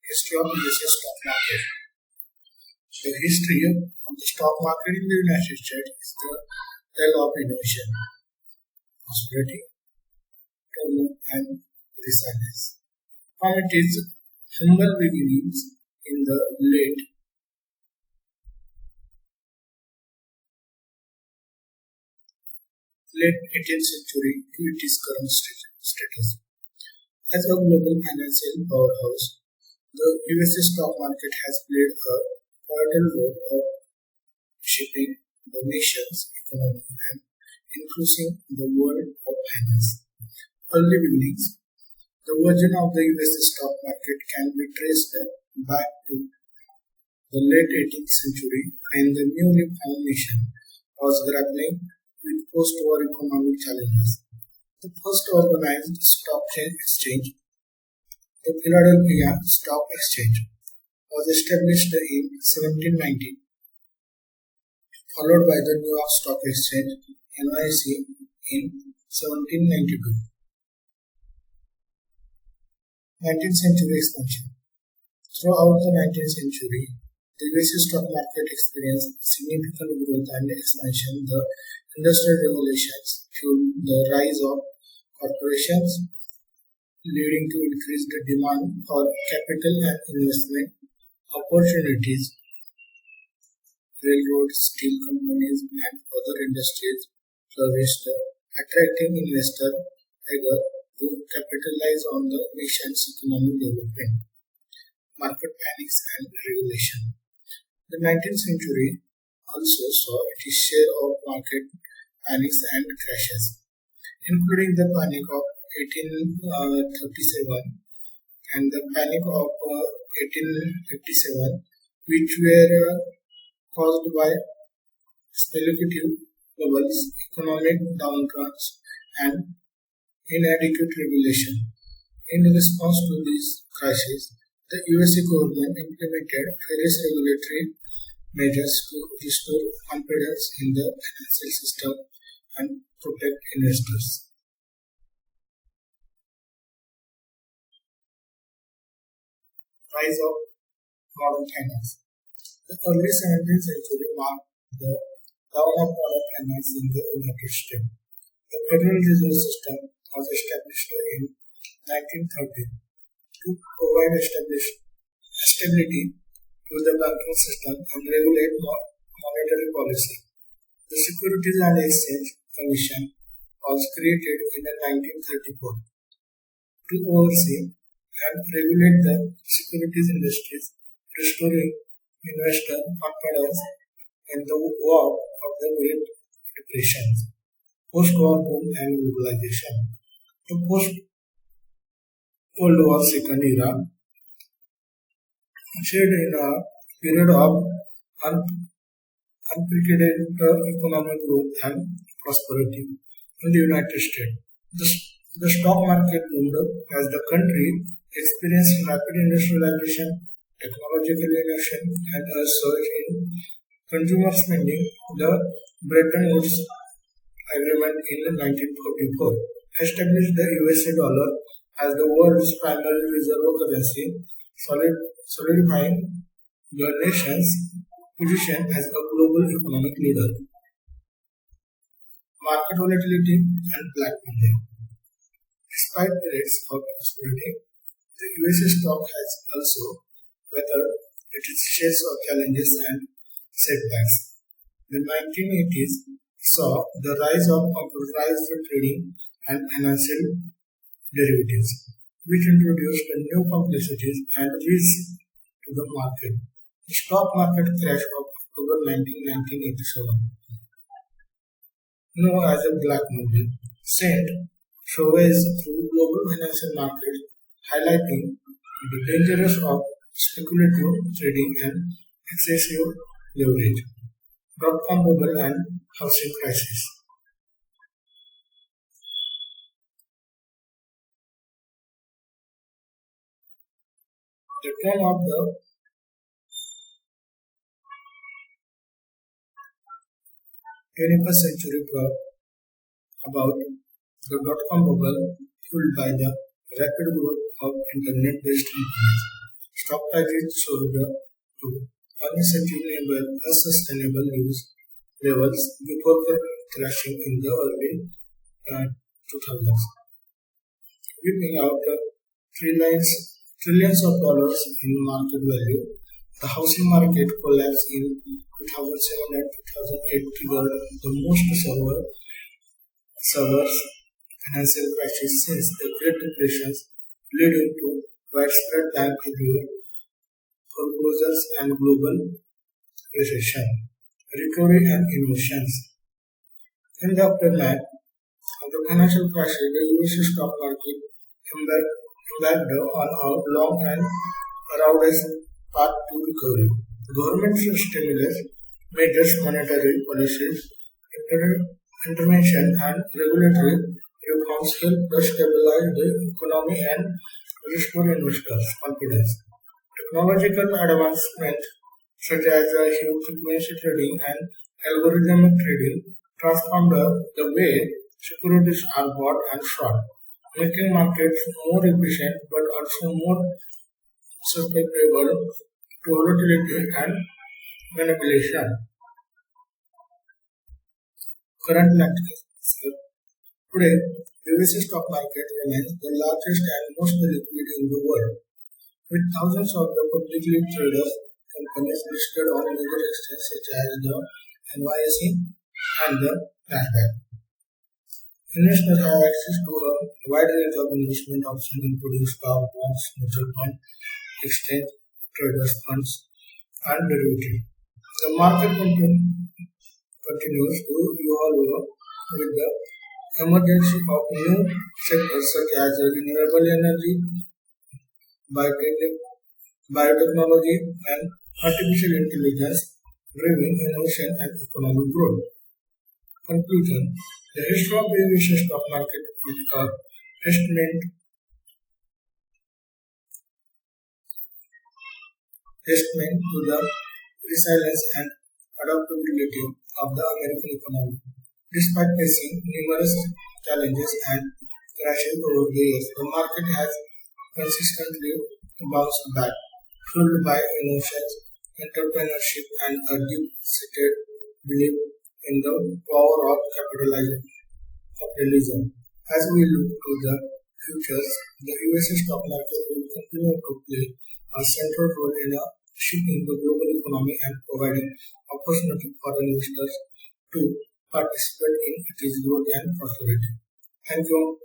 History of USA stock market. The history of the stock market in the United States is the tale of innovation, prosperity, turmoil, and resilience. From its humble beginnings in the late 18th century to its current status. As a global financial powerhouse, the USA stock market has played a vital role of shaping the nation's economy and influencing the world of finance. Early beginnings. The origin of the USA stock market can be traced back to the late 18th century when the newly found nation was grappling with post-war economic challenges. The first organized stock exchange, the Philadelphia Stock Exchange, was established in 1790, followed by the New York Stock Exchange (NYSE) in 1792. 19th century expansion. Throughout the 19th century, the US stock market experienced significant growth and expansion. The Industrial Revolutions fueled the rise of corporations, leading to increased demand for capital and investment opportunities. Railroads, steel companies, and other industries flourished, attracting investors eager to capitalize on the nation's economic development. Market panics and regulation. The 19th century also saw its share of market panics and crashes, including the panic of 1837 and the panic of 1857, which were caused by speculative bubbles, economic downturns, and inadequate regulation. In response to these crises, the USA government implemented various regulatory measures to restore confidence in the financial system and protect investors. Rise of modern finance. The early 17th century marked the dawn of modern finance in the United States. The Federal Reserve System was established in 1930 to provide stability to the banking system and regulate monetary policy. The Securities and Exchange Commission was created in 1934 to oversee and regulate the securities industries, restoring investor confidence in the wake of the Great Depression, post-war boom and globalization. The post-World War II era ushered in a period of unprecedented economic growth and prosperity in the United States. The stock market boomed as the country experienced rapid industrialization, technological innovation, and a surge in consumer spending. The Bretton Woods Agreement in 1944 established the USA dollar as the world's primary reserve currency, solidifying the nation's position as a global economic leader. Market volatility and black money. Despite periods of prosperity, the USA stock has also weathered its share of challenges and setbacks. The 1980s saw the rise of computerized trading and financial derivatives, which introduced new complexities and risks to the market. The stock market crash of October 1987, known as a Black Monday, sent shockwaves through global financial markets, highlighting the dangers of speculative trading and excessive leverage. Dot-com bubble and housing crisis. The turn of the 21st century brought about the dot-com bubble fueled by the rapid growth of internet-based companies. stock prices soared to unsustainable levels before crashing in the early 2000s, wiping out trillions of dollars in market value. The housing market collapse in 2007 and 2008 triggered the most severe financial crisis since the Great Depression, leading to widespread bank failure, foreclosures, and global recession. Recovery and innovations. In the aftermath of the financial crisis, the US stock market embarked on a long and arduous path to recovery. Government stimulus measures, monetary policies, intervention, and regulatory reforms helped stabilize the economy and restore investors' confidence. Technological advancements such as high-frequency trading and algorithmic trading transformed the way securities are bought and sold, making markets more efficient but also more susceptible to volatility and manipulation. Current landscape. Today, the US stock market remains the largest and most liquid in the world, with thousands of the publicly traded companies listed on major exchanges such as the NYSE and the Nasdaq. Investors have access to a wide range of investment options including stock, bonds, mutual fund, exchange, traders funds, and derivatives. The market continues to evolve with the emergence of new sectors such as renewable energy, biotechnology, and artificial intelligence, driving innovation and economic growth. Conclusion. The history of the US stock market is a testament to the resilience and adaptability of the American economy. Despite facing numerous challenges and crashes over the years, the market has consistently bounced back, fueled by innovations, entrepreneurship, and a deep-seated belief in the power of capitalism. As we look to the futures, the US stock market will continue to play a central role in shaping the global economy and providing opportunity for investors to participate in its growth and prosperity. Thank you.